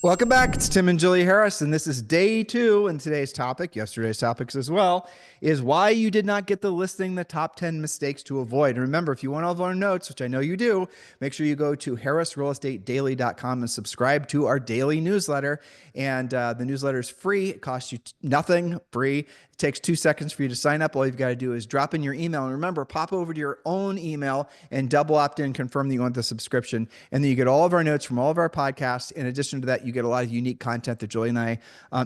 Welcome back. It's Tim and Julie Harris, and this is day two. And today's topic, yesterday's topics as well, is why you did not get the listing, the top 10 mistakes to avoid. And remember, if you want all of our notes, which I know you do, make sure you go to harrisrealestatedaily.com and subscribe to our daily newsletter. And the newsletter is free. It costs you nothing, free. It takes 2 seconds for you to sign up. All you've got to do is drop in your email. And remember, pop over to your own email and double opt in, confirm that you want the subscription. And then you get all of our notes from all of our podcasts. In addition to that, you get a lot of unique content that Julie and I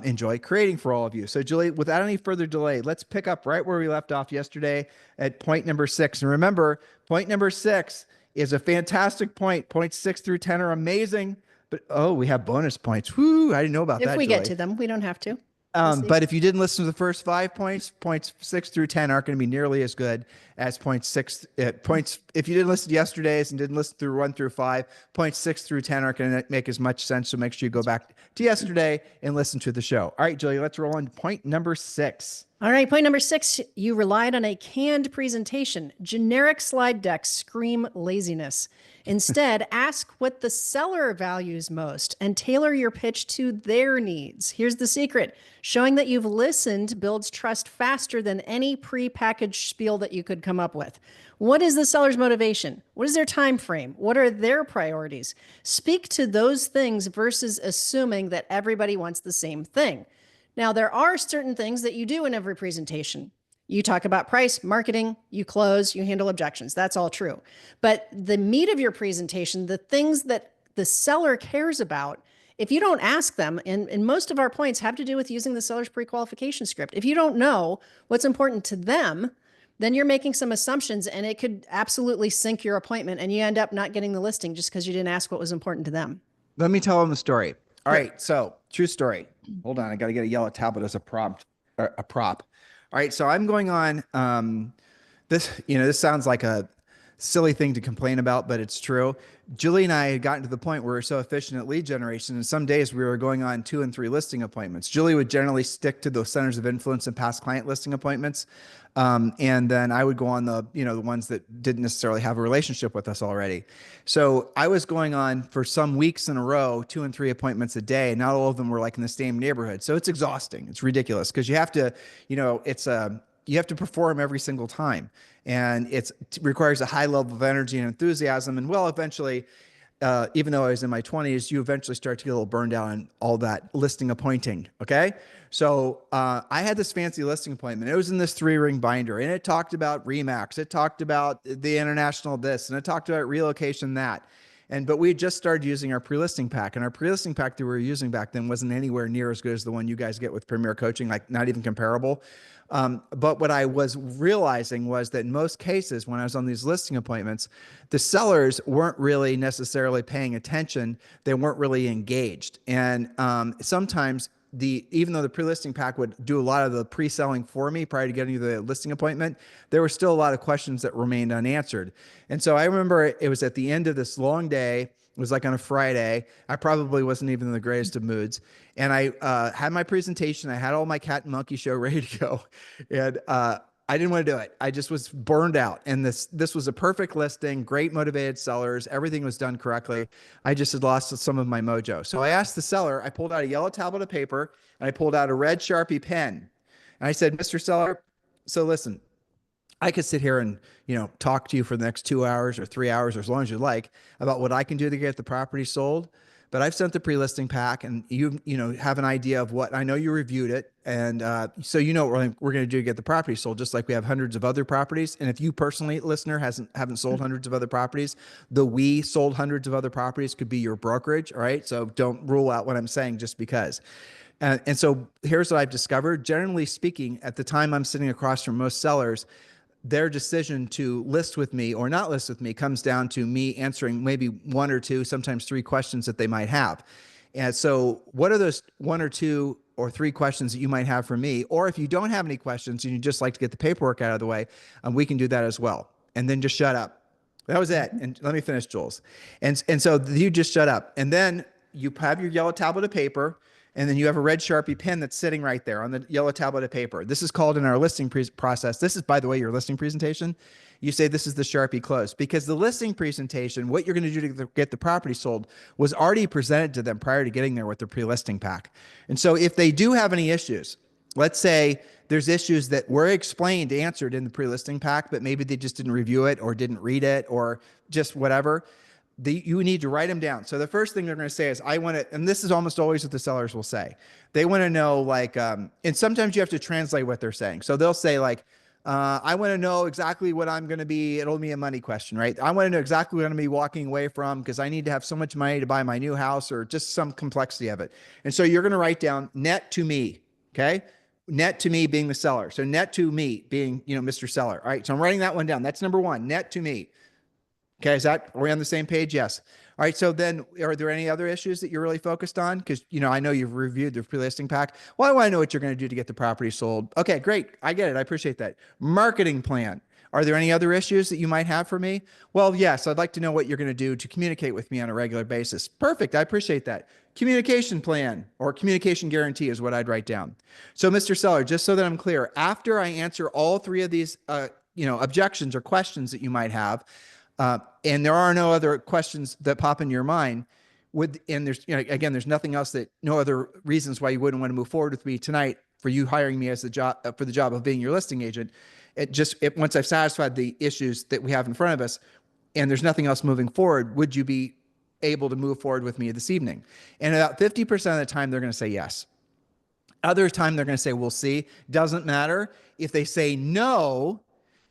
enjoy creating for all of you. So Julie, without any further delay, let's pick up right where we left off yesterday at point number 6. And remember, point number 6 is a fantastic point. Points 6 through 10 are amazing. But, oh, we have bonus points. Whoo, I didn't know about that, If we Julie. get to them, we don't have to. But if you didn't listen to the first 5 points, points 6 through 10 aren't going to be nearly as good as points 6. Points, if you didn't listen to yesterday's and didn't listen through 1 through 5, points 6 through 10 aren't going to make as much sense. So make sure you go back to yesterday and listen to the show. All right, Julie, let's roll on to point number 6. All right, point number 6, you relied on a canned presentation. Generic slide decks scream laziness. Instead, ask what the seller values most and tailor your pitch to their needs. Here's the secret. Showing that you've listened builds trust faster than any pre-packaged spiel that you could come up with. What is the seller's motivation? What is their time frame? What are their priorities? Speak to those things versus assuming that everybody wants the same thing. Now, there are certain things that you do in every presentation. You talk about price, marketing, you close, you handle objections. That's all true. But the meat of your presentation, the things that the seller cares about, if you don't ask them, and most of our points have to do with using the seller's pre-qualification script. If you don't know what's important to them, then you're making some assumptions and it could absolutely sink your appointment and you end up not getting the listing just because you didn't ask what was important to them. Let me tell them the story. All right, so true story. Hold on, I got to get a yellow tablet as a prop. All right, so I'm going on. This sounds like a silly thing to complain about, but it's true. Julie and I had gotten to the point where we're so efficient at lead generation, and some days we were going on 2 and 3 listing appointments. Julie would generally stick to those centers of influence and past client listing appointments. And then I would go on the ones that didn't necessarily have a relationship with us already. So I was going on for some weeks in a row, 2 and 3 appointments a day. Not all of them were like in the same neighborhood. So it's exhausting. It's ridiculous because you have to, you have to perform every single time. And it requires a high level of energy and enthusiasm. And eventually, even though I was in my 20s, you eventually start to get a little burned out on all that listing appointing. Okay. So I had this fancy listing appointment. It was in this 3-ring binder and it talked about Remax. It talked about the international this, and it talked about relocation that. But we had just started using our pre-listing pack, and our pre-listing pack that we were using back then wasn't anywhere near as good as the one you guys get with Premier Coaching, like not even comparable. But what I was realizing was that in most cases, when I was on these listing appointments, the sellers weren't really necessarily paying attention. They weren't really engaged. And sometimes even though the pre-listing pack would do a lot of the pre-selling for me prior to getting to the listing appointment, there were still a lot of questions that remained unanswered. And so I remember it was at the end of this long day. It was like on a Friday. I probably wasn't even in the greatest of moods. And I had my presentation. I had all my cat and monkey show ready to go. And I didn't want to do it. I just was burned out. And this was a perfect listing, great motivated sellers. Everything was done correctly. I just had lost some of my mojo. So I asked the seller, I pulled out a yellow tablet of paper and I pulled out a red Sharpie pen. And I said, Mr. Seller, so listen, I could sit here and, talk to you for the next 2 hours or 3 hours, or as long as you like, about what I can do to get the property sold. But I've sent the pre-listing pack, and you have an idea of what I know. You reviewed it, and so you know what we're going to do to get the property sold. Just like we have hundreds of other properties, and if you personally, listener, haven't sold hundreds of other properties, we sold hundreds of other properties could be your brokerage. All right, so don't rule out what I'm saying just because. And so here's what I've discovered. Generally speaking, at the time I'm sitting across from most sellers, their decision to list with me or not list with me comes down to me answering maybe 1 or 2, sometimes 3 questions that they might have. And so what are those 1 or 2 or 3 questions that you might have for me? Or if you don't have any questions and you just like to get the paperwork out of the way, we can do that as well. And then just shut up. That was it. And let me finish, Jules. And so you just shut up. And then you have your yellow tablet of paper and then you have a red Sharpie pen that's sitting right there on the yellow tablet of paper. This is called in our listing process. This is, by the way, your listing presentation. You say this is the Sharpie close, because the listing presentation, what you're going to do to get the property sold, was already presented to them prior to getting there with the pre-listing pack. And so if they do have any issues, let's say there's issues that were explained, answered in the pre-listing pack, but maybe they just didn't review it or didn't read it or just whatever, you need to write them down. So the first thing they're going to say is, I want to, and this is almost always what the sellers will say. They want to know, like, and sometimes you have to translate what they're saying. So they'll say, like, I want to know exactly what I'm going to be, it'll be a money question, right? I want to know exactly what I'm going to be walking away from because I need to have so much money to buy my new house, or just some complexity of it. And so you're going to write down net to me, okay? Net to me being the seller. So net to me being, Mr. Seller. All right. So I'm writing that one down. That's number one, net to me. Okay. Are we on the same page? Yes. All right. So then, are there any other issues that you're really focused on? Because, I know you've reviewed the pre-listing pack. Well, I want to know what you're going to do to get the property sold. Okay, great. I get it. I appreciate that. Marketing plan. Are there any other issues that you might have for me? Well, yes, I'd like to know what you're going to do to communicate with me on a regular basis. Perfect. I appreciate that. Communication plan or communication guarantee is what I'd write down. So, Mr. Seller, just so that I'm clear, after I answer all three of these, objections or questions that you might have, and there are no other questions that pop in your mind, and there's, again, there's nothing else, no other reasons why you wouldn't want to move forward with me tonight for you hiring me as the job for the job of being your listing agent. Once I've satisfied the issues that we have in front of us, and there's nothing else moving forward, would you be able to move forward with me this evening? And about 50% of the time, they're going to say yes. Other time, they're going to say, we'll see. Doesn't matter. If they say no,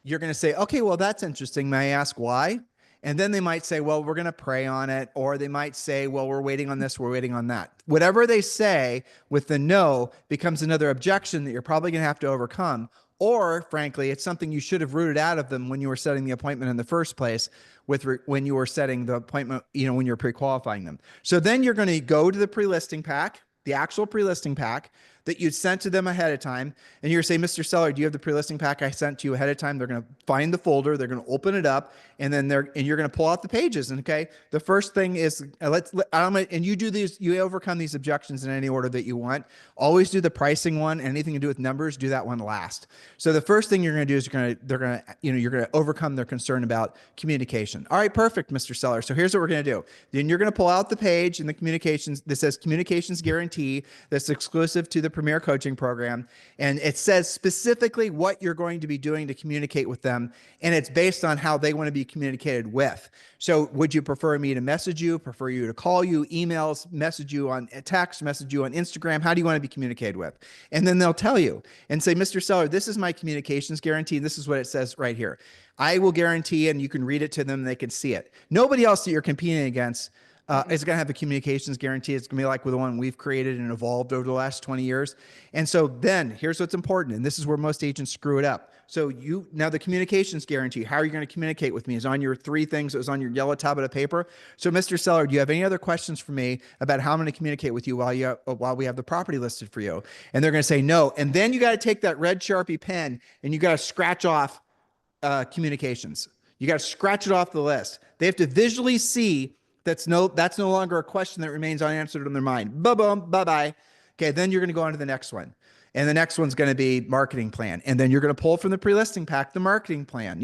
you're going to say, okay, well, that's interesting. May I ask why? And then they might say, well, we're going to pray on it. Or they might say, well, we're waiting on this, we're waiting on that. Whatever they say with the no becomes another objection that you're probably going to have to overcome. Or frankly, it's something you should have rooted out of them when you were setting the appointment in the first place, when you were setting the appointment, when you're pre-qualifying them. So then you're going to go to the pre-listing pack, the actual pre-listing pack that you'd sent to them ahead of time. And you're saying, Mr. Seller, do you have the pre-listing pack I sent to you ahead of time? They're going to find the folder. They're going to open it up, and then you're going to pull out the pages. And okay, the first thing is, and you do these, you overcome these objections in any order that you want. Always do the pricing one, and anything to do with numbers, do that one last. So the first thing you're going to do is you're going to overcome their concern about communication. All right, perfect, Mr. Seller. So here's what we're going to do. Then you're going to pull out the page in the communications that says communications guarantee, that's exclusive to the Premier Coaching Program. And it says specifically what you're going to be doing to communicate with them. And it's based on how they want to be communicated with. So would you prefer me to message you, prefer you to call you, emails, message you on text, message you on Instagram? How do you want to be communicated with? And then they'll tell you and say, Mr. Seller, this is my communications guarantee. This is what it says right here. I will guarantee, and you can read it to them, and they can see it. Nobody else that you're competing against is going to have a communications guarantee. It's going to be like with the one we've created and evolved over the last 20 years. And so then here's what's important. And this is where most agents screw it up. So now the communications guarantee, how are you going to communicate with me, is on your three things. It was on your yellow tablet of paper. So Mr. Seller, do you have any other questions for me about how I'm going to communicate with you while we have the property listed for you? And they're going to say no. And then you got to take that red Sharpie pen and you got to scratch off communications. You got to scratch it off the list. They have to visually see that's no longer a question that remains unanswered in their mind. Boom, bye-bye. Okay, then you're going to go on to the next one. And the next one's going to be marketing plan. And then you're going to pull from the pre-listing pack the marketing plan.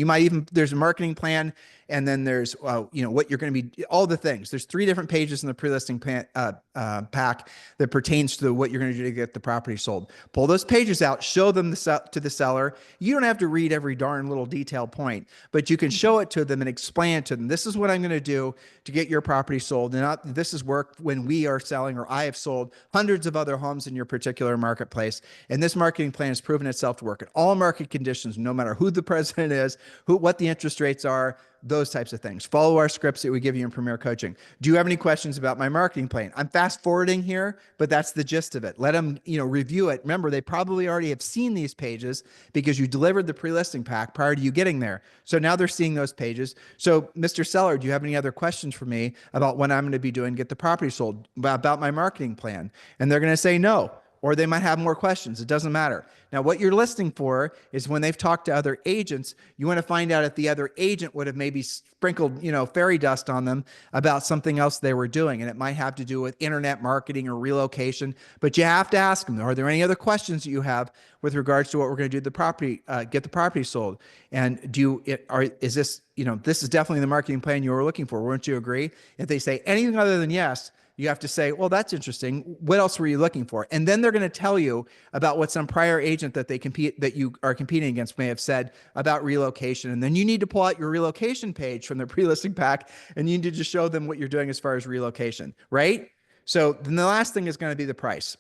There's a marketing plan, and then there's, what you're going to be, all the things. There's 3 different pages in the pre-listing pack that pertains to what you're going to do to get the property sold. Pull those pages out, show them to the seller. You don't have to read every darn little detailed point, but you can show it to them and explain it to them. This is what I'm going to do to get your property sold. And this is work when we are selling, or I have sold hundreds of other homes in your particular marketplace. And this marketing plan has proven itself to work in all market conditions, no matter who the president is, what the interest rates are, those types of things. Follow our scripts that we give you in Premier Coaching. Do you have any questions about my marketing plan? I'm fast forwarding here, but that's the gist of it. Let them, review it. Remember, they probably already have seen these pages because you delivered the pre-listing pack prior to you getting there. So now they're seeing those pages. So Mr. Seller, do you have any other questions for me about what I'm going to be doing to get the property sold, about my marketing plan? And they're going to say no. or they might have more questions. It doesn't matter. Now, what you're listening for is when they've talked to other agents, you want to find out if the other agent would have maybe sprinkled, fairy dust on them about something else they were doing. And it might have to do with internet marketing or relocation, but you have to ask them, are there any other questions that you have with regards to what we're going to do to the property, get the property sold? And is this, this is definitely the marketing plan you were looking for. Wouldn't you agree? If they say anything other than yes, you have to say, well, that's interesting. What else were you looking for? And then they're going to tell you about what some prior agent that you are competing against may have said about relocation. And then you need to pull out your relocation page from the pre-listing pack, and you need to just show them what you're doing as far as relocation, right? So then the last thing is going to be the price.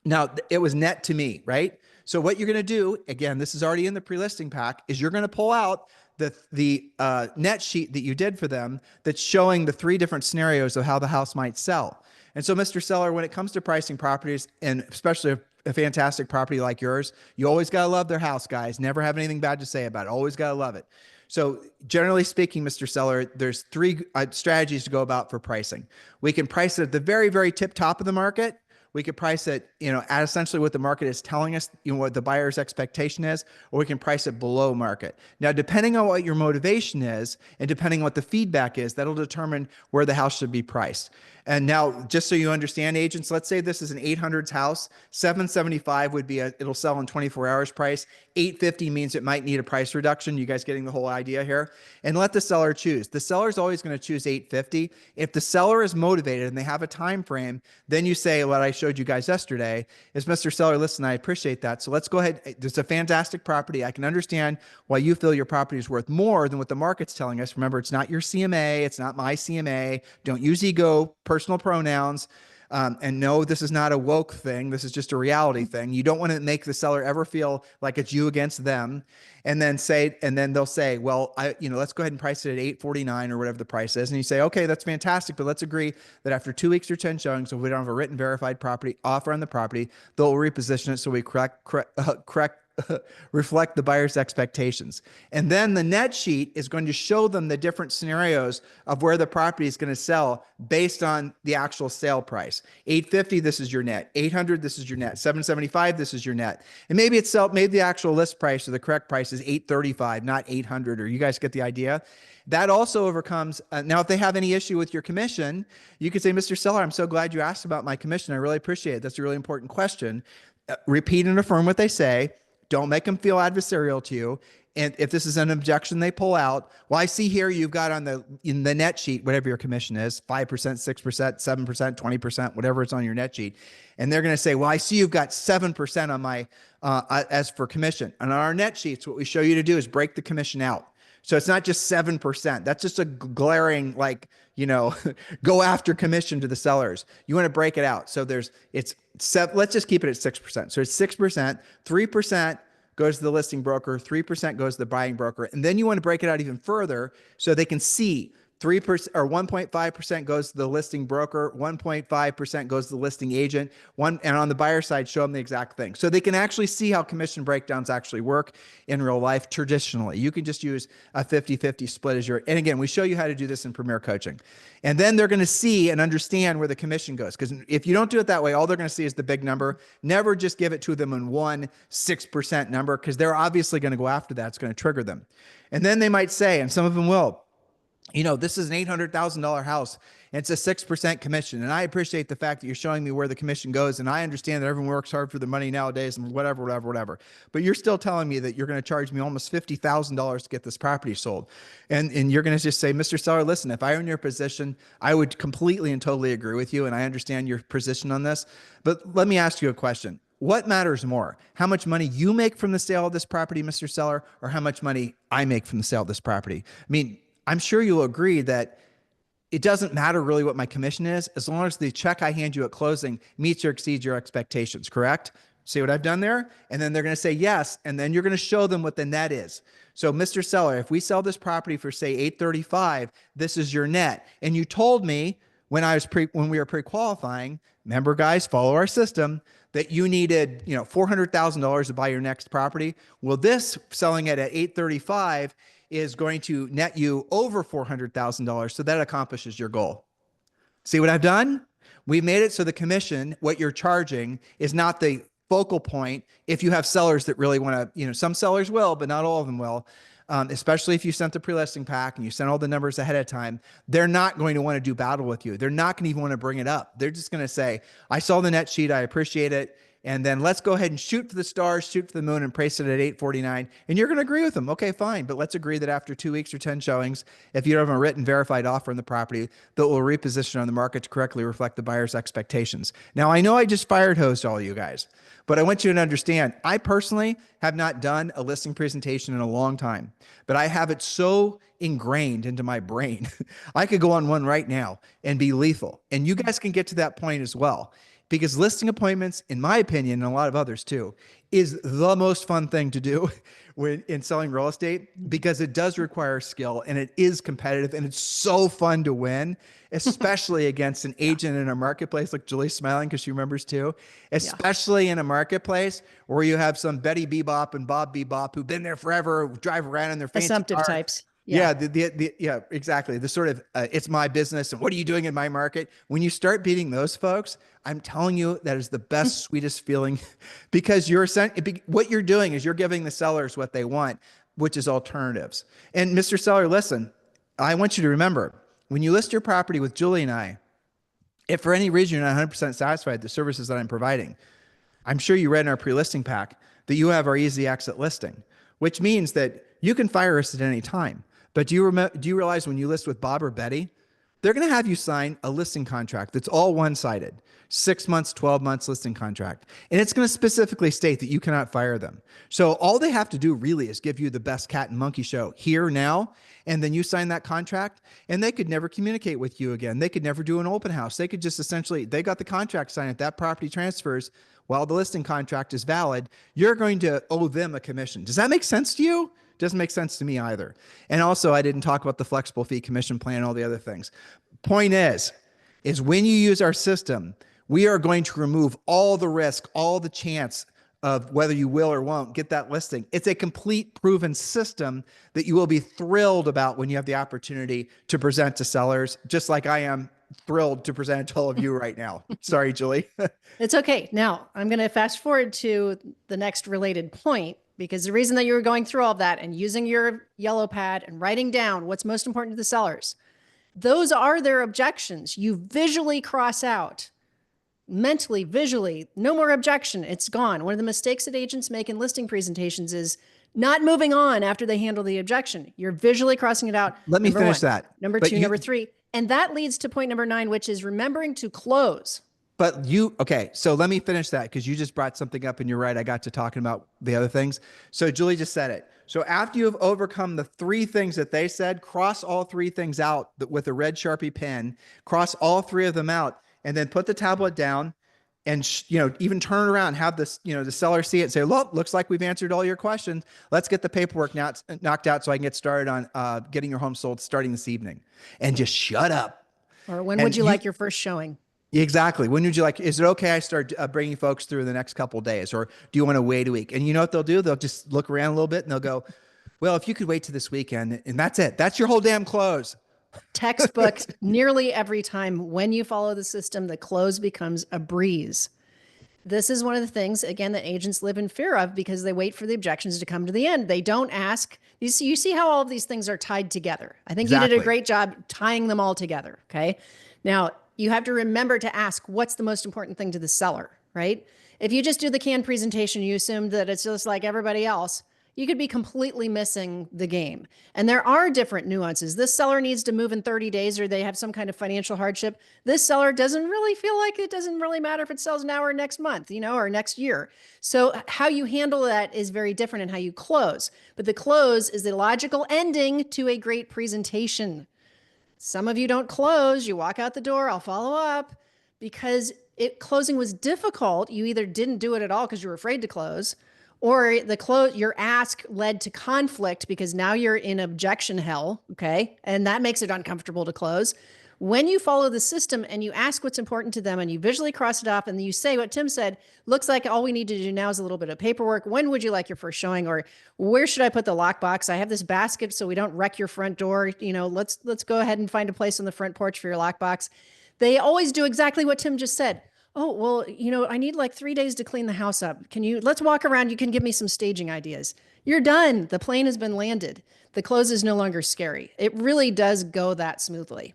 Now, it was net to me, right? So what you're going to do, again, this is already in the pre-listing pack, is you're going to pull out the net sheet that you did for them that's showing the 3 different scenarios of how the house might sell. And so, Mr. Seller, when it comes to pricing properties, and especially a fantastic property like yours, you always got to love their house, guys. Never have anything bad to say about it. Always got to love it. So generally speaking, Mr. Seller, there's 3 strategies to go about for pricing. We can price it at the very, very tip top of the market. We could price it, at essentially what the market is telling us, what the buyer's expectation is, or we can price it below market. Now, depending on what your motivation is and depending on what the feedback is, that'll determine where the house should be priced. And now, just so you understand, agents, let's say this is an 800s house. 775 would be it'll sell in 24 hours price. 850 means it might need a price reduction. You guys getting the whole idea here? And let the seller choose. The seller's always going to choose 850. If the seller is motivated and they have a time frame, then you say what I showed you guys yesterday is, Mr. Seller, listen, I appreciate that. So let's go ahead. It's a fantastic property. I can understand why you feel your property is worth more than what the market's telling us. Remember, it's not your CMA. It's not my CMA. Don't use ego, personal pronouns. And no, this is not a woke thing. This is just a reality thing. You don't want to make the seller ever feel like it's you against them. And then they'll say, well, let's go ahead and price it at 849 or whatever the price is. And you say, okay, that's fantastic. But let's agree that after 2 weeks or 10 showings, if we don't have a written verified property offer on the property, they'll reposition it so we reflect the buyer's expectations. And then the net sheet is going to show them the different scenarios of where the property is going to sell based on the actual sale price. 850, this is your net. 800, this is your net. 775, this is your net. And maybe maybe the actual list price or the correct price is 835, not 800, or you guys get the idea? That also overcomes, now if they have any issue with your commission, you could say, Mr. Seller, I'm so glad you asked about my commission. I really appreciate it. That's a really important question. Repeat and affirm what they say. Don't make them feel adversarial to you. And if this is an objection they pull out, well, I see here you've got in the net sheet, whatever your commission is, 5%, 6%, 7%, 20%, whatever it's on your net sheet. And they're going to say, well, I see you've got 7% on my, as for commission. And on our net sheets, what we show you to do is break the commission out. So it's not just 7%. That's just a glaring, go after commission to the sellers. You want to break it out. So let's just keep it at 6%. So it's 6%, 3% goes to the listing broker, 3% goes to the buying broker. And then you want to break it out even further so they can see 3% or 1.5% goes to the listing broker, 1.5% goes to the listing agent, and on the buyer side, show them the exact thing. So they can actually see how commission breakdowns actually work in real life traditionally. You can just use a 50-50 split as and again, we show you how to do this in Premier Coaching. And then they're going to see and understand where the commission goes. Because if you don't do it that way, all they're going to see is the big number. Never just give it to them in 6% number, because they're obviously going to go after that. It's going to trigger them. And then they might say, and some of them will, this is an $800,000 house and it's a 6% commission. And I appreciate the fact that you're showing me where the commission goes. And I understand that everyone works hard for the money nowadays and whatever. But you're still telling me that you're going to charge me almost $50,000 to get this property sold. And you're going to just say, Mr. Seller, listen, if I were in your position, I would completely and totally agree with you. And I understand your position on this. But let me ask you a question. What matters more? How much money you make from the sale of this property, Mr. Seller, or how much money I make from the sale of this property? I mean, I'm sure you'll agree that it doesn't matter really what my commission is, as long as the check I hand you at closing meets or exceeds your expectations, correct? See what I've done there? And then they're going to say yes, and then you're going to show them what the net is. So, Mr. Seller, if we sell this property for, say, $835, this is your net. And you told me when we were pre-qualifying, remember, guys, follow our system, that you needed, $400,000 to buy your next property. Well, this selling it at $835 is going to net you over $400,000. So that accomplishes your goal. See what I've done? We made it so the commission, what you're charging, is not the focal point. If you have sellers that really want to, some sellers will, but not all of them will. Especially if you sent the pre-listing pack and you sent all the numbers ahead of time, they're not going to want to do battle with you. They're not going to even want to bring it up. They're just going to say, I saw the net sheet. I appreciate it. And then let's go ahead and shoot for the stars, shoot for the moon, and price it at 849. And you're going to agree with them. Okay, fine. But let's agree that after 2 weeks or 10 showings, if you don't have a written verified offer on the property, that will reposition on the market to correctly reflect the buyer's expectations. Now, I know I just fired hosed all you guys, but I want you to understand, I personally have not done a listing presentation in a long time, but I have it so ingrained into my brain. I could go on one right now and be lethal. And you guys can get to that point as well. Because listing appointments, in my opinion, and a lot of others too, is the most fun thing to do when in selling real estate, because it does require skill and it is competitive and it's so fun to win, especially against an agent in a marketplace. Like Julie's smiling because she remembers too, especially in a marketplace where you have some Betty Bebop and Bob Bebop who've been there forever, drive around in their fancy Assumptive car. types. Yeah, yeah, exactly. The sort of it's my business and what are you doing in my market? When you start beating those folks, I'm telling you that is the best, sweetest feeling, because what you're doing is you're giving the sellers what they want, which is alternatives. And Mr. Seller, listen, I want you to remember, when you list your property with Julie and I, if for any reason you're not 100% satisfied with the services that I'm providing, I'm sure you read in our pre-listing pack that you have our easy exit listing, which means that you can fire us at any time. But do you realize when you list with Bob or Betty, they're going to have you sign a listing contract that's all one-sided, 6 months, 12 months listing contract. And it's going to specifically state that you cannot fire them. So all they have to do really is give you the best cat and monkey show here now. And then you sign that contract and they could never communicate with you again. They could never do an open house. They could just essentially, they got the contract signed. If that property transfers while the listing contract is valid, you're going to owe them a commission. Does that make sense to you? Doesn't make sense to me either. And also, I didn't talk about the flexible fee commission plan and all the other things. Point is when you use our system, we are going to remove all the risk, all the chance of whether you will or won't get that listing. It's a complete proven system that you will be thrilled about when you have the opportunity to present to sellers, just like I am thrilled to present to all of you right now. Sorry, Julie. It's okay. Now, I'm going to fast forward to the next related point, because the reason that you were going through all of that and using your yellow pad and writing down what's most important to the sellers, those are their objections. You visually cross out, mentally, visually, no more objection. It's gone. One of the mistakes that agents make in listing presentations is not moving on after they handle the objection. You're visually crossing it out. Let me finish that. Number two, number three. And that leads to point number 9, which is remembering to close. But okay, so let me finish that because you just brought something up and you're right. I got to talking about the other things. So Julie just said it. So after you have overcome the 3 things that they said, cross all 3 things out with a red Sharpie pen, cross all 3 of them out, and then put the tablet down and, even turn it around, have this, the seller see it and say, look, looks like we've answered all your questions. Let's get the paperwork knocked out so I can get started on getting your home sold starting this evening, and just shut up. Or when would you like your first showing? Exactly. When would you like, is it okay I start bringing folks through the next couple of days, or do you want to wait a week? And you know what they'll do? They'll just look around a little bit and they'll go, well, if you could wait to this weekend, and that's it. That's your whole damn close. Textbook. Nearly every time when you follow the system, the close becomes a breeze. This is one of the things, again, that agents live in fear of because they wait for the objections to come to the end. They don't ask. You see how all of these things are tied together. I think you did a great job tying them all together. Okay. Now, you have to remember to ask what's the most important thing to the seller, right? If you just do the canned presentation, you assume that it's just like everybody else, you could be completely missing the game. And there are different nuances. This seller needs to move in 30 days or they have some kind of financial hardship. This seller doesn't really feel like it doesn't really matter if it sells now or next month, or next year. So how you handle that is very different in how you close. But the close is the logical ending to a great presentation. Some of you don't close. You walk out the door. I'll follow up because closing was difficult. You either didn't do it at all because you were afraid to close, or your ask led to conflict because now you're in objection hell. Okay. And that makes it uncomfortable to close. When you follow the system and you ask what's important to them and you visually cross it off and you say what Tim said, looks like all we need to do now is a little bit of paperwork. When would you like your first showing? Or where should I put the lockbox? I have this basket so we don't wreck your front door. Let's go ahead and find a place on the front porch for your lockbox. They always do exactly what Tim just said. Oh, well, I need like 3 days to clean the house up. Let's walk around. You can give me some staging ideas. You're done. The plane has been landed. The close is no longer scary. It really does go that smoothly.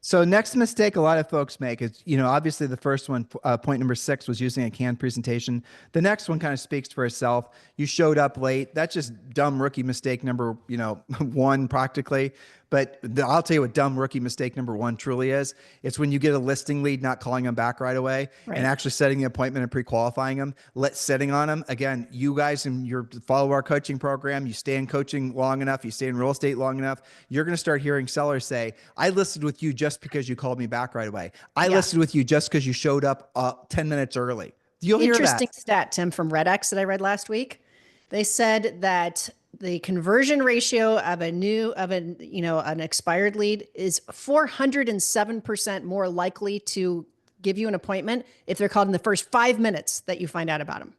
So next mistake a lot of folks make is, obviously the first one, point number 6 was using a canned presentation. The next one kind of speaks for itself. You showed up late. That's just dumb rookie mistake number, 1 practically. But I'll tell you what dumb rookie mistake number 1 truly is. It's when you get a listing lead, not calling them back right away, Right. and actually setting the appointment and pre-qualifying them, sitting on them. Again, you guys and your follow our coaching program, you stay in coaching long enough, you stay in real estate long enough, you're going to start hearing sellers say, I listed with you just because you called me back right away. I listed with you just because you showed up 10 minutes early. You'll hear that. Interesting stat, Tim, from RedX that I read last week. They said that the conversion ratio of an expired lead is 407% more likely to give you an appointment if they're called in the first 5 minutes that you find out about them.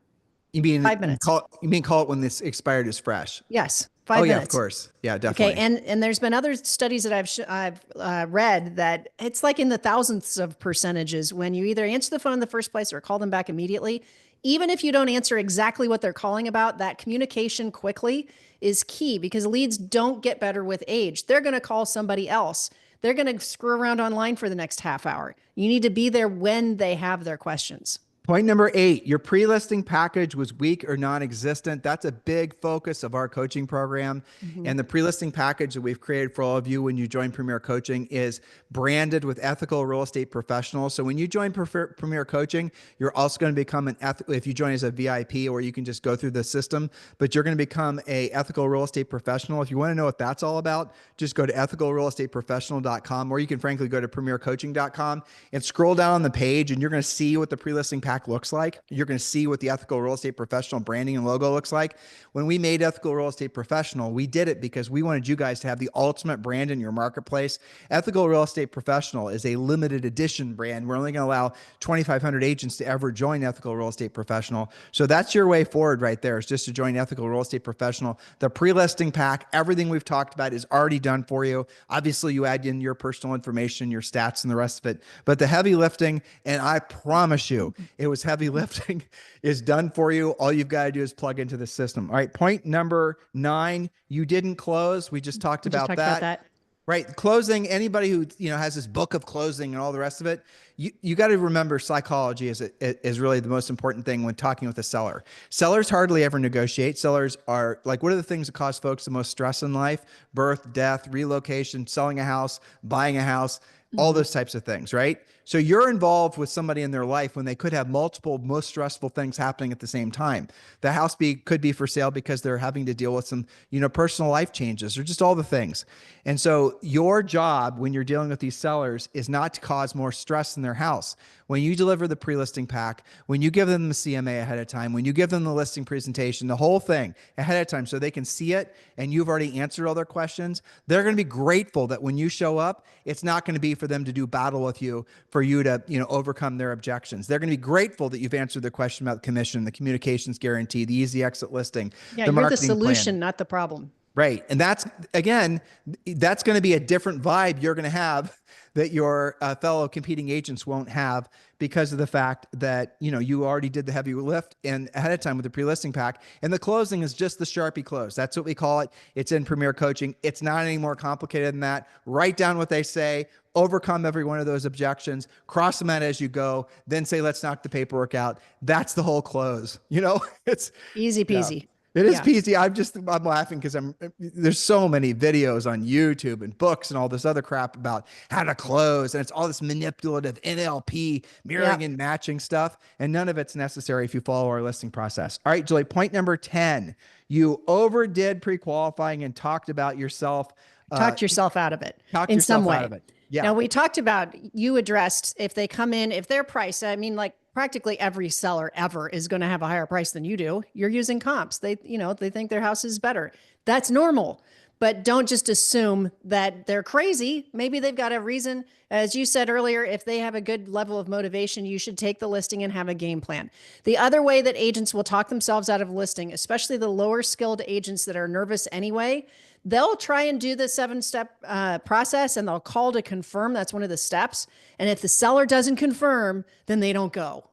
You mean 5 minutes? Call it when this expired is fresh? Yes, 5 minutes. Yeah, of course. Yeah, definitely. Okay, and there's been other studies that I've read that it's like in the thousandths of percentages when you either answer the phone in the first place or call them back immediately. Even if you don't answer exactly what they're calling about, that communication quickly is key because leads don't get better with age. They're going to call somebody else. They're going to screw around online for the next half hour. You need to be there when they have their questions. Point number 8, your pre-listing package was weak or non-existent. That's a big focus of our coaching program. And the pre-listing package that we've created for all of you when you join Premier Coaching is branded with ethical real estate professionals. So when you join Premier Coaching, you're also going to become if you join as a VIP, or you can just go through the system, but you're going to become a ethical real estate professional. If you want to know what that's all about, just go to ethicalrealestateprofessional.com, or you can frankly go to premiercoaching.com and scroll down on the page, and you're going to see what the pre-listing pack looks like. You're going to see what the ethical real estate professional branding and logo looks like. When we made ethical real estate professional, we did it because we wanted you guys to have the ultimate brand in your marketplace. Ethical real estate professional is a limited edition brand. We're only going to allow 2,500 agents to ever join ethical real estate professional. So that's your way forward right there, is just to join ethical real estate professional. The pre-listing pack, everything we've talked about is already done for you. Obviously you add in your personal information, your stats and the rest of it, but the heavy lifting, and I promise you, it was heavy lifting, is done for you. All you've got to do is plug into the system. All right. Point number 9, you didn't close. We just talked about that. Right. Closing, anybody who, has this book of closing and all the rest of it, you got to remember psychology is really the most important thing when talking with a seller. Sellers hardly ever negotiate. Sellers are like, what are the things that cause folks the most stress in life? Birth, death, relocation, selling a house, buying a house, all those types of things, right? So you're involved with somebody in their life when they could have multiple, most stressful things happening at the same time. The house could be for sale because they're having to deal with some, personal life changes, or just all the things. And so your job when you're dealing with these sellers is not to cause more stress in their house. When you deliver the pre-listing pack, when you give them the CMA ahead of time, when you give them the listing presentation, the whole thing ahead of time so they can see it and you've already answered all their questions, they're going to be grateful that when you show up, it's not going to be for them to do battle with you, for you to, overcome their objections. They're going to be grateful that you've answered the question about the commission, the communications guarantee, the easy exit listing, Yeah, the you're the marketing solution, plan. not the problem. Right. And that's going to be a different vibe you're going to have that your fellow competing agents won't have, because of the fact that, you already did the heavy lift and ahead of time with the pre-listing pack, and the closing is just the Sharpie close. That's what we call it. It's in Premier Coaching. It's not any more complicated than that. Write down what they say, overcome every one of those objections, cross them out as you go, then say, let's knock the paperwork out. That's the whole close. It's easy peasy. Yeah. It is peasy. I'm laughing because there's so many videos on YouTube and books and all this other crap about how to close. And it's all this manipulative NLP mirroring and matching stuff. And none of it's necessary if you follow our listing process. All right, Julie, point number 10, you overdid pre-qualifying and talked about yourself. Talked yourself out of it in some way. Yeah. Now we talked about, you addressed if they come in, if their price, like practically every seller ever is going to have a higher price than you do. You're using comps. They think their house is better. That's normal. but don't just assume that they're crazy. Maybe they've got a reason. As you said earlier, if they have a good level of motivation, you should take the listing and have a game plan. The other way that agents will talk themselves out of listing, especially the lower skilled agents that are nervous anyway, they'll try and do the 7-step process and they'll call to confirm. That's one of the steps. And if the seller doesn't confirm, then they don't go.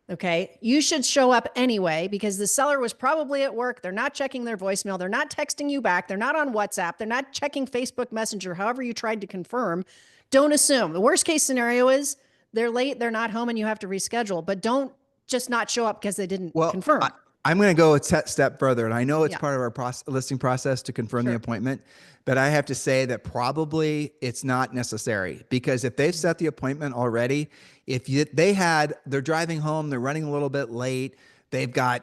Okay. You should show up anyway because the seller was probably at work. They're not checking their voicemail. They're not texting you back. They're not on WhatsApp. They're not checking Facebook Messenger, however you tried to confirm. Don't assume. The worst case scenario is they're late, they're not home, and you have to reschedule. But don't just not show up because they didn't confirm. I'm going to go a step further. And I know it's part of our listing process to confirm the appointment, but I have to say that probably it's not necessary because if they've set the appointment already, they're driving home, they're running a little bit late, they've got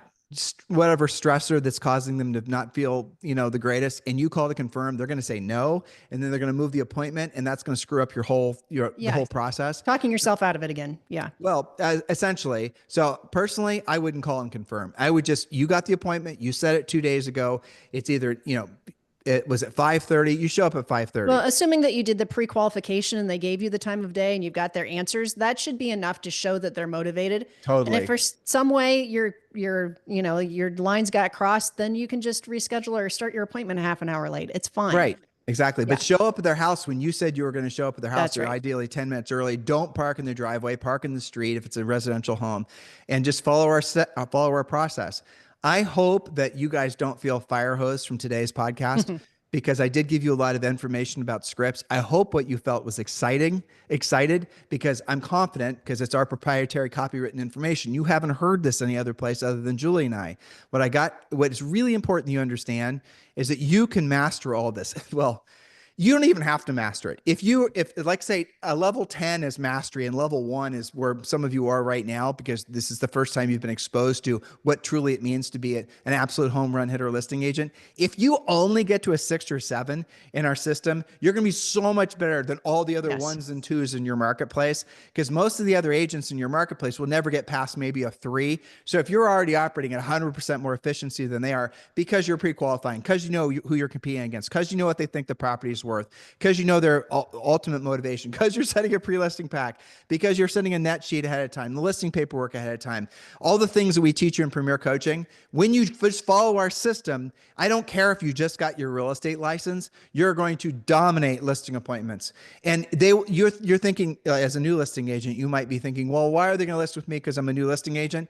whatever stressor that's causing them to not feel, the greatest, and you call to confirm, they're going to say no, and then they're going to move the appointment, and that's going to screw up the whole process. Talking yourself out of it again. Yeah. Well, essentially. So personally, I wouldn't call and confirm. I would you got the appointment, you set it 2 days ago. It's either, it was at 5:30. You show up at 5:30. Well, assuming that you did the pre-qualification and they gave you the time of day and you've got their answers, that should be enough to show that they're motivated. Totally. And if for some way your lines got crossed, then you can just reschedule or start your appointment half an hour late. It's fine. Right. Exactly. But show up at their house when you said you were going to show up at their house. That's ideally 10 minutes early. Don't park in the driveway, park in the street if it's a residential home, and just follow our process. I hope that you guys don't feel fire hosed from today's podcast because I did give you a lot of information about scripts. I hope what you felt was excited because I'm confident because it's our proprietary copywritten information. You haven't heard this any other place other than Julie and I. What is really important you understand is that you can master all this. Well, you don't even have to master it. If like say a level 10 is mastery and level 1 is where some of you are right now, because this is the first time you've been exposed to what truly it means to be an absolute home run hitter listing agent. If you only get to a 6 or 7 in our system, you're going to be so much better than all the other 1s and 2s in your marketplace, because most of the other agents in your marketplace will never get past maybe a 3. So if you're already operating at 100% more efficiency than they are, because you're pre-qualifying, because you know who you're competing against, because you know what they think the property is worth, because you know their ultimate motivation, because you're setting a pre-listing pack, because you're sending a net sheet ahead of time, the listing paperwork ahead of time, all the things that we teach you in Premier Coaching. When you just follow our system, I don't care if you just got your real estate license, you're going to dominate listing appointments. And you're thinking as a new listing agent, you might be thinking, well, why are they going to list with me? Because I'm a new listing agent.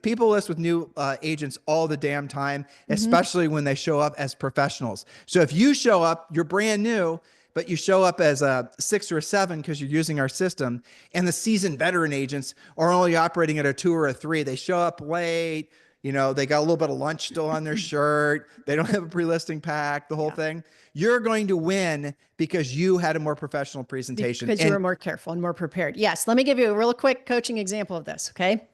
People list with new agents all the damn time, especially when they show up as professionals. So if you show up, you're brand new, but you show up as a 6 or a 7 because you're using our system, and the seasoned veteran agents are only operating at a 2 or a 3. They show up late, they got a little bit of lunch still on their shirt. They don't have a pre-listing pack, the whole thing. You're going to win because you had a more professional presentation. Because you were more careful and more prepared. Yes. Let me give you a real quick coaching example of this. Okay.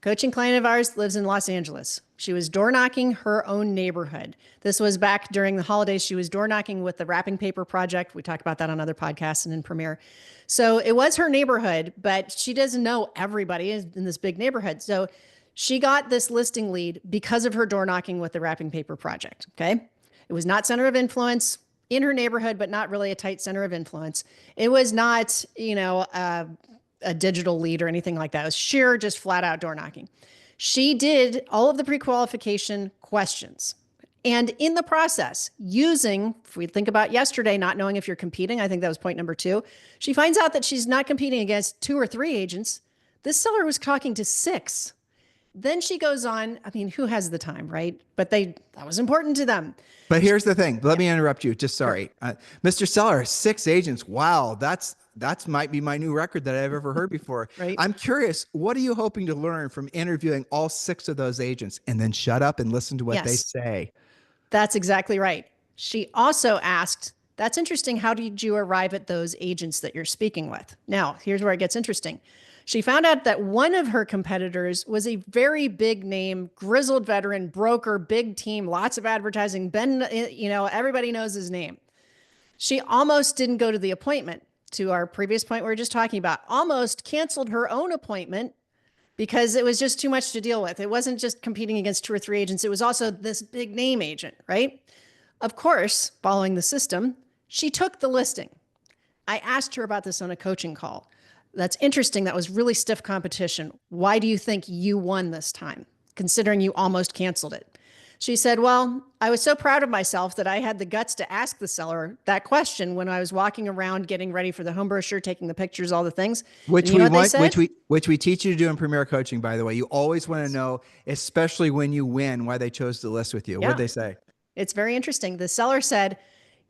Coaching client of ours lives in Los Angeles. She was door knocking her own neighborhood. This was back during the holidays. She was door knocking with the wrapping paper project. We talk about that on other podcasts and in Premiere. So it was her neighborhood, but she doesn't know everybody in this big neighborhood. So she got this listing lead because of her door knocking with the wrapping paper project. Okay. It was not center of influence in her neighborhood, but not really a tight center of influence. It was not, a digital lead or anything like that. It was sheer, just flat out door knocking. She did all of the pre-qualification questions. And in the process, if we think about yesterday, not knowing if you're competing, I think that was point number 2. She finds out that she's not competing against 2 or 3 agents. This seller was talking to 6. Then she goes on, who has the time, right? But that was important to them. But here's the thing. Let me interrupt you. Just sorry. Mr. Seller, 6 agents. Wow. That might be my new record that I've ever heard before. Right. I'm curious, what are you hoping to learn from interviewing all 6 of those agents, and then shut up and listen to what they say? That's exactly right. She also asked, that's interesting. How did you arrive at those agents that you're speaking with? Now, here's where it gets interesting. She found out that one of her competitors was a very big name, grizzled veteran, broker, big team, lots of advertising. Everybody knows his name. She almost didn't go to the appointment. To our previous point we were just talking about, almost canceled her own appointment because it was just too much to deal with. It wasn't just competing against 2 or 3 agents. It was also this big name agent, right? Of course, following the system, she took the listing. I asked her about this on a coaching call. That's interesting. That was really stiff competition. Why do you think you won this time, considering you almost canceled it? She said, well, I was so proud of myself that I had the guts to ask the seller that question when I was walking around getting ready for the home brochure, taking the pictures, all the things. Which And you we know what they want, said? which we teach you to do in Premier Coaching, by the way. You always want to know, especially when you win, why they chose to list with you. What'd Yeah, they say? it's very interesting. The seller said,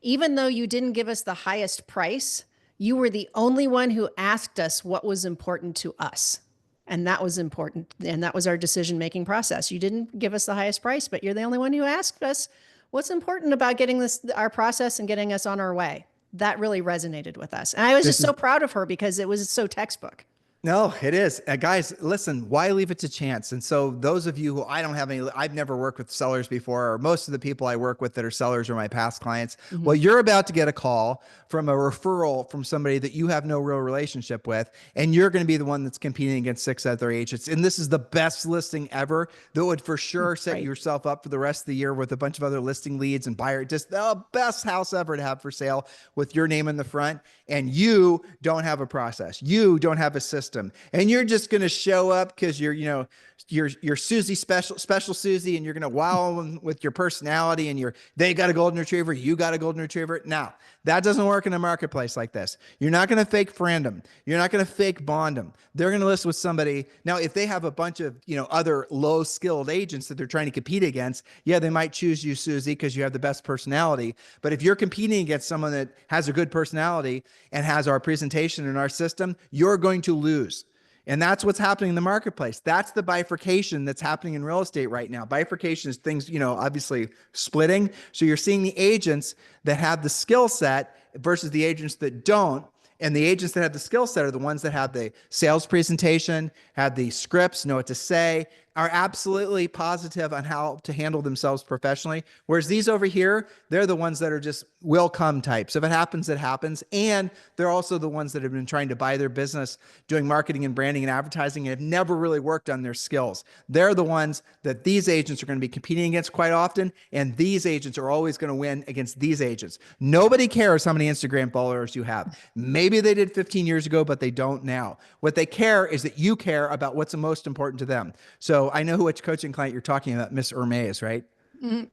even though you didn't give us the highest price, you were the only one who asked us what was important to us. And that was important. And that was our decision making process. You didn't give us the highest price, but you're the only one who asked us what's important about getting this, our process, and getting us on our way. That really resonated with us. And I was just This so is proud of her because it was so textbook. No, it is. Guys, listen, why leave it to chance? And so those of you who I don't have any, I've never worked with sellers before, or most of the people I work with that are sellers are my past clients. Mm-hmm. Well, you're about to get a call from a referral from somebody that you have no real relationship with, and you're going to be the one that's competing against 6 other agents. And this is the best listing ever that would for sure set Right. yourself up for the rest of the year with a bunch of other listing leads and buyer, just the best house ever to have for sale with your name in the front. And you don't have a process. You don't have a system, and you're just going to show up because you're Susie special Susie, and you're going to wow them with your personality, and they got a golden retriever, you got a golden retriever. Now that doesn't work in a marketplace like this. You're not going to fake friend them. You're not going to fake bond them. They're going to list with somebody. Now, if they have a bunch of other low skilled agents that they're trying to compete against, yeah, they might choose you, Susie, because you have the best personality. But if you're competing against someone that has a good personality and has our presentation in our system, you're going to lose. And that's what's happening in the marketplace. That's the bifurcation that's happening in real estate right now. Bifurcation is things, obviously splitting. So you're seeing the agents that have the skill set versus the agents that don't. And the agents that have the skill set are the ones that have the sales presentation, have the scripts, know what to say, are absolutely positive on how to handle themselves professionally. Whereas these over here, they're the ones that are just will come types. If it happens, it happens. And they're also the ones that have been trying to buy their business, doing marketing and branding and advertising, and have never really worked on their skills. They're the ones that these agents are going to be competing against quite often. And these agents are always going to win against these agents. Nobody cares how many Instagram followers you have. Maybe they did 15 years ago, but they don't now. What they care is that you care about what's the most important to them. So I know which coaching client you're talking about, Miss Hermes, right? In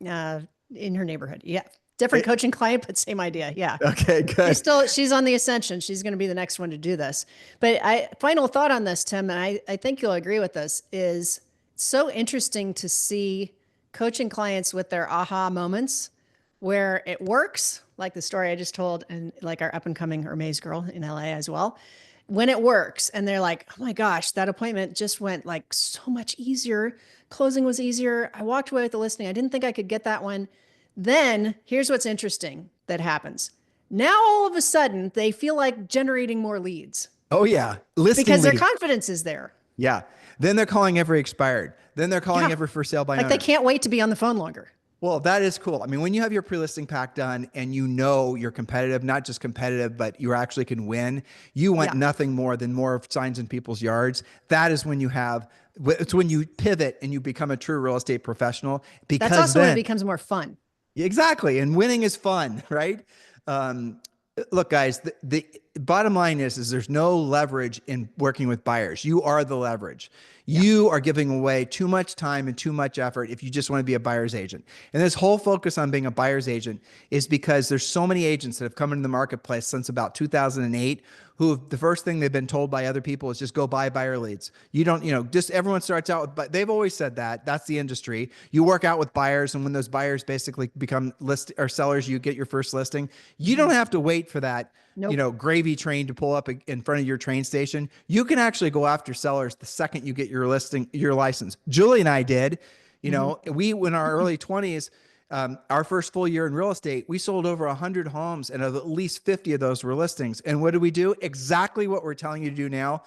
her neighborhood. Yeah. Different coaching client, but same idea. Yeah. Okay, good. She's on the ascension. She's going to be the next one to do this. But final thought on this, Tim, and I think you'll agree with this, is so interesting to see coaching clients with their aha moments where it works, like the story I just told, and like our up and coming Hermes girl in LA as well. When it works and they're like, oh my gosh, that appointment just went like so much easier. Closing was easier. I walked away with the listing. I didn't think I could get that one. Then here's what's interesting that happens. Now, all of a sudden, they feel like generating more leads. Oh, yeah. Listing because leads. their confidence is there. Yeah. Then they're calling every expired. Then they're calling every for sale by like owner. They can't wait to be on the phone longer. Well, that is cool. I mean, when you have your pre-listing pack done and you're competitive, not just competitive, but you actually can win, you want nothing more than more signs in people's yards. That is when it's when you pivot and you become a true real estate professional. Because that's also when it becomes more fun. Exactly. And winning is fun, right? Look, guys, the bottom line is there's no leverage in working with buyers. You are the leverage. You are giving away too much time and too much effort if you just want to be a buyer's agent. And this whole focus on being a buyer's agent is because there's so many agents that have come into the marketplace since about 2008 who the first thing they've been told by other people is just go buy buyer leads. You don't, just everyone starts out with, but they've always said that. That's the industry. You work out with buyers, and when those buyers basically become sellers, you get your first listing. You don't have to wait for that. Nope. Gravy train to pull up in front of your train station. You can actually go after sellers the second you get your license. Julie and I did, we, in our early 20s, our first full year in real estate, we sold over 100 homes, and at least 50 of those were listings. And what did we do? Exactly what we're telling you to do now.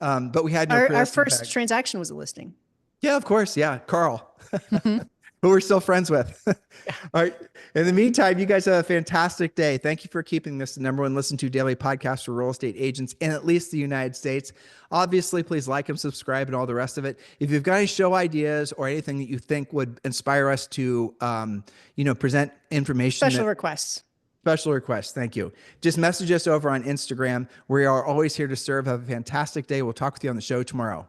But we had no our first transaction was a listing. Yeah, of course. Yeah. Carl. who we're still friends with. All right. In the meantime, you guys have a fantastic day. Thank you for keeping this the number one listened to daily podcast for real estate agents in at least the United States. Obviously, please like and subscribe and all the rest of it. If you've got any show ideas or anything that you think would inspire us to, present information. Special requests. Special requests. Thank you. Just message us over on Instagram. We are always here to serve. Have a fantastic day. We'll talk with you on the show tomorrow.